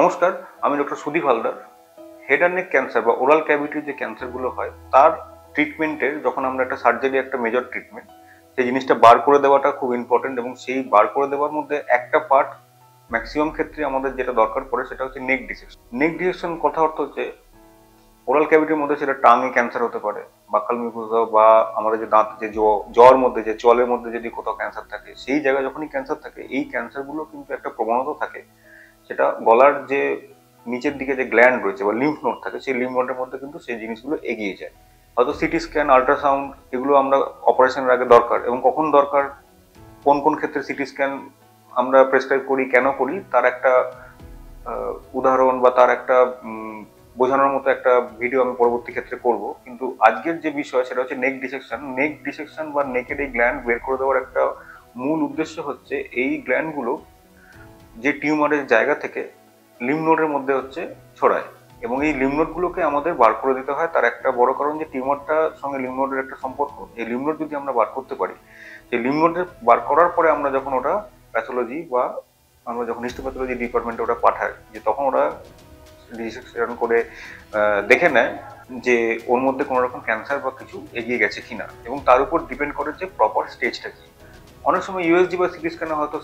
নমস্কার, আমি doctor Sudip Haldar. Head and neck cancer বা ওরাল ক্যাভিটির যে ক্যান্সারগুলো হয় তার ট্রিটমেন্টের যখন আমরা একটা সার্জারি, একটা মেজর ট্রিটমেন্ট, সেই জিনিসটা বার করে দেওয়াটা খুব ইম্পর্টেন্ট। এবং সেই বার করে দেওয়ার মধ্যে একটা পার্ট ম্যাক্সিমাম ক্ষেত্রে আমাদের যেটা দরকার পড়ে সেটা হচ্ছে নেক ডিসেকশন। নেক ডিসেকশন কথা অর্থ হচ্ছে ওরাল ক্যাভিটির মধ্যে সেটা টাঙে ক্যান্সার হতে পারে, বাকাল মিউকোসা বা আমাদের যে দাঁত, যে জর মধ্যে, যে চলের মধ্যে যদি কোথাও ক্যান্সার থাকে, সেই জায়গায় যখনই ক্যান্সার থাকে, এই ক্যান্সারগুলো কিন্তু একটা প্রবণতা থাকে সেটা গলার যে নিচের দিকে যে গ্ল্যান্ড রয়েছে বা লিম্ফ নোড থাকে, সেই লিম্ফ নোডের মধ্যে কিন্তু সেই জিনিসগুলো এগিয়ে যায়। হয়তো সিটি স্ক্যান, আল্ট্রাসাউন্ড এগুলো আমরা অপারেশনের আগে দরকার, এবং কখন দরকার, কোন কোন ক্ষেত্রে সিটি স্ক্যান আমরা প্রেসক্রাইব করি, কেন করি, তার একটা উদাহরণ বা তার একটা বোঝানোর মতো একটা ভিডিও আমি পরবর্তী ক্ষেত্রে করব। কিন্তু আজকের যে বিষয় সেটা হচ্ছে নেক ডিসেকশন। নেক ডিসেকশন বা নেকের এই গ্ল্যান্ড বের করে দেওয়ার একটা মূল উদ্দেশ্য হচ্ছে এই গ্ল্যান্ডগুলো যে টিউমারের জায়গা থেকে লিম্ফ নোডের মধ্যে হচ্ছে ছড়ায়, এবং এই লিম্ফ নোডগুলোকে আমাদের বার করে দিতে হয়। তার একটা বড় কারণ যে টিউমারটার সঙ্গে লিম্ফ নোডের একটা সম্পর্ক। এই লিম্ফ নোড যদি আমরা বার করতে পারি, সেই লিম্ফ নোডের বার করার পরে আমরা যখন ওটা প্যাথোলজি বা আমরা যখন হিস্টোপ্যাথোলজি ডিপার্টমেন্টে ওটা পাঠাই, যে তখন ওরা ডিসেকশন করে দেখে নেয় যে ওর মধ্যে কোনো রকম ক্যান্সার বা কিছু এগিয়ে গেছে কিনা, এবং তার উপর ডিপেন্ড করে যে প্রপার স্টেজটা কি। অনেক সময় ইউএসজি বা সিটি স্ক্যানে হয়তো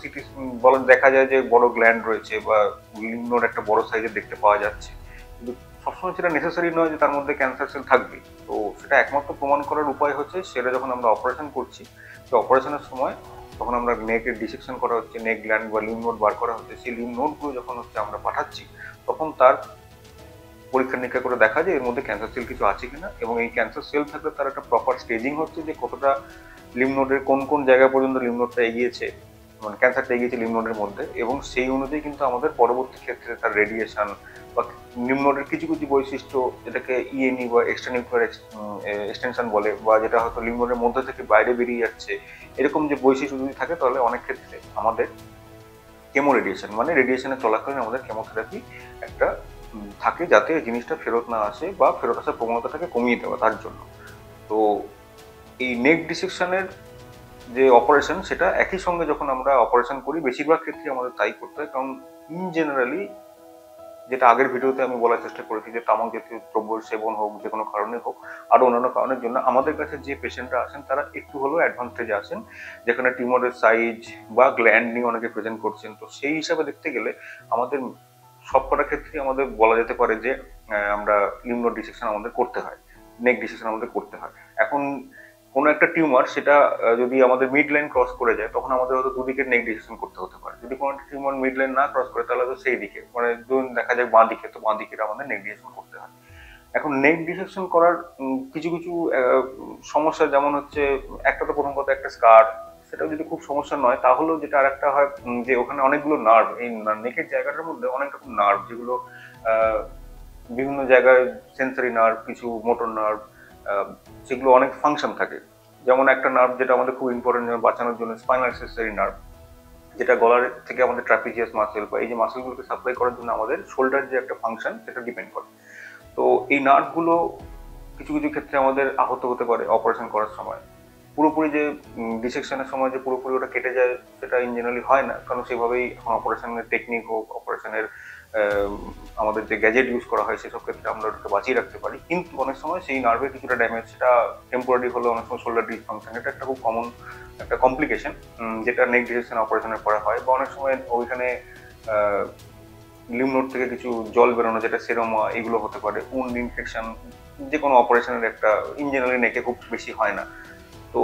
বলে দেখা যায় যে বড় গ্ল্যান্ড রয়েছে বা লিম্ফ নোড একটা বড় সাইজের দেখতে পাওয়া যাচ্ছে, কিন্তু সবসময় সেটা নেসেসারি নয় যে তার মধ্যে ক্যান্সার সেল থাকবে। তো সেটা একমাত্র প্রমাণ করার উপায় হচ্ছে সেটা যখন আমরা অপারেশন করছি, তো অপারেশনের সময় তখন আমরা নেকের ডিসেকশন করা হচ্ছে, নেক গ্ল্যান্ড বা লিম্ফ নোড বার করা হচ্ছে, সেই লিম্ফ নোডগুলো যখন হচ্ছে আমরা পাঠাচ্ছি, তখন তার পরীক্ষা নিরীক্ষা করে দেখা যায় এর মধ্যে ক্যান্সার সেল কিছু আছে কিনা, এবং এই ক্যান্সার সেল থাকলে তার একটা প্রপার স্টেজিং হচ্ছে যে কতটা লিম্ফ নোডের কোন কোন জায়গা পর্যন্ত লিম্ফ নোডটা এগিয়েছে, মানে ক্যান্সারটা এগিয়েছে লিম্ফ নোডের মধ্যে, এবং সেই অনুযায়ী কিন্তু আমাদের পরবর্তী ক্ষেত্রে তার রেডিয়েশন বা লিম্ফ নোডের কিছু কিছু বৈশিষ্ট্য, যেটাকে ইএনই বা এক্সট্রা নিউক্লিয়ার এক্সটেনশন বলে, বা যেটা হয়তো লিম্ফ নোডের মধ্যে থেকে বাইরে বেরিয়ে যাচ্ছে, এরকম যে বৈশিষ্ট্য যদি থাকে, তাহলে অনেক ক্ষেত্রে আমাদের কেমো রেডিয়েশন, মানে রেডিয়েশনের চলাকালীন আমাদের কেমোথেরাপি একটা থাকে, যাতে জিনিসটা ফেরত না আসে বা ফেরত আসার প্রবণতাটাকে কমিয়ে দেওয়া তার জন্য। তো এই নেক ডিসেকশনের যে অপারেশন, সেটা একই সঙ্গে যখন আমরা অপারেশন করি, বেশিরভাগ ক্ষেত্রে আমাদের তাই করতে হয়, কারণ ইন জেনারেলি, যেটা আগের ভিডিওতে আমি বলার চেষ্টা করেছি, যে তামাক জাতীয় দ্রব্য সেবন হোক, যে কোনো কারণে হোক, আরো অন্যান্য কারণের জন্য আমাদের কাছে যে পেশেন্টরা আসেন তারা একটু হলেও অ্যাডভান্স স্টেজে আসেন, যেখানে টিউমারের সাইজ বা গ্ল্যান্ড নিয়ে অনেকে প্রেজেন্ট করছেন। তো সেই হিসাবে দেখতে গেলে আমাদের সবকটা ক্ষেত্রে আমাদের বলা যেতে পারে যে আমরা লিম্ফ নোড ডিসেকশন আমাদের করতে হয়, নেক ডিসেকশন আমাদের করতে হয়। এখন কোনো একটা টিউমার সেটা যদি আমাদের মিড লাইন ক্রস করে যায়, তখন আমাদের হয়তো দুদিকে নেক ডিসেকশন করতে হতে পারে। যদি কোনো একটা টিউমার মিড লাইন না ক্রস করে, তাহলে তো সেই দিকে, মানে ধরুন দেখা যায় বাঁ দিকে, তো বাঁ দিকে আমাদের নেক ডিসেকশন করতে হয়। এখন নেক ডিসেকশন করার কিছু কিছু সমস্যা, যেমন হচ্ছে একটা, তো প্রথম কথা একটা স্কার, সেটাও যদি খুব সমস্যা নয়, তাহলেও যেটা আর একটা হয় যে ওখানে অনেকগুলো নার্ভ, এই নেকের জায়গাটার মধ্যে অনেক রকম নার্ভ, যেগুলো বিভিন্ন জায়গায় সেন্সরি নার্ভ, কিছু মোটর নার্ভ, সেগুলো অনেক ফাংশন থাকে। যেমন একটা নার্ভ যেটা আমাদের খুব ইম্পর্টেন্ট, যেমন বাঁচানোর জন্য, স্পাইনাল অ্যাক্সেসরি নার্ভ, যেটা গলার থেকে আমাদের ট্রাপিজিয়াস মাসেল বা এই যে মাসেলগুলোকে সাপ্লাই করার জন্য আমাদের শোল্ডার যে একটা ফাংশন, সেটা ডিপেন্ড করে। তো এই নার্ভগুলো কিছু কিছু ক্ষেত্রে আমাদের আহত হতে পারে অপারেশন করার সময়। পুরোপুরি যে ডিসেকশনের সময় যে পুরোপুরি ওটা কেটে যায়, সেটা ইন জেনারেলি হয় না, কারণ সেভাবেই এখন অপারেশনের টেকনিক হোক, অপারেশনের আমাদের যে গ্যাজেট ইউজ করা হয়, সেসব ক্ষেত্রে আমরা ওটাকে বাঁচিয়ে রাখতে পারি। কিন্তু অনেক সময় সেই নার্ভের কিছুটা ড্যামেজ, সেটা টেম্পোরারি হলেও অনেক সময় শোল্ডার ডিসফাংশন, এটা একটা খুব কমন একটা কমপ্লিকেশন, যেটা নেক ডিসেকশন অপারেশনের পরে হয়। বা অনেক সময় ওইখানে লিম্ফ নোড থেকে কিছু জল বেরোনো, যেটা সেরোমা, এগুলো হতে পারে। উন্ড ইনফেকশন যে কোনো অপারেশনের একটা, ইন জেনারেলি নেকে খুব বেশি হয় না। তো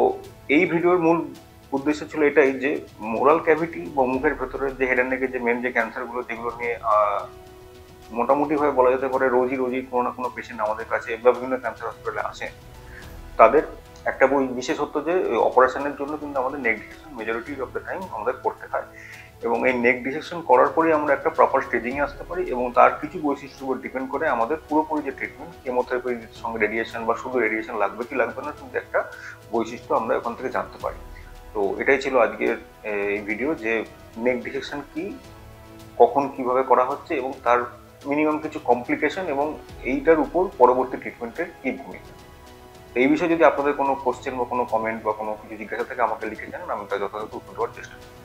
এই ভিডিওর মূল উদ্দেশ্য ছিল এটাই, যে মোরাল ক্যাভিটি বা মুখের ভেতরের যে হেড অ্যান্ড নেকের যে মেন যে ক্যান্সারগুলো, যেগুলো নিয়ে মোটামুটি ভাবে বলা যেতে পারে রোজই রোজই কোনো না কোনো পেশেন্ট আমাদের কাছে বা বিভিন্ন ক্যান্সার হসপিটালে আসে, তাদের একটা বিশেষত্ব যে অপারেশনের জন্য কিন্তু আমাদের neck dissection majority of the time আমাদের করতে হয়। এবং এই নেক ডিসেকশন করার পরেই আমরা একটা প্রপার স্টেজিংয়ে আসতে পারি, এবং তার কিছু বৈশিষ্ট্যের উপর ডিপেন্ড করে আমাদের পুরোপুরি যে ট্রিটমেন্ট, কেমোথেরাপির সঙ্গে রেডিয়েশন বা শুধু রেডিয়েশন লাগবে কি লাগবে না, কিন্তু একটা বৈশিষ্ট্য আমরা ওখান থেকে জানতে পারি। তো এটাই ছিল আজকের এই ভিডিও, যে নেক ডিসেকশন কি, কখন কিভাবে করা হচ্ছে, এবং তার মিনিমাম কিছু কমপ্লিকেশন, এবং এইটার উপর পরবর্তী ট্রিটমেন্টের কি ভূমিকা। এই বিষয়ে যদি আপনাদের কোনো কোশ্চেন বা কোনো কমেন্ট বা কোনো কিছু জিজ্ঞাসা থাকে, আমাকে লিখে জানান, আমি তার যথাযথ উত্তর দেওয়ার চেষ্টা করব।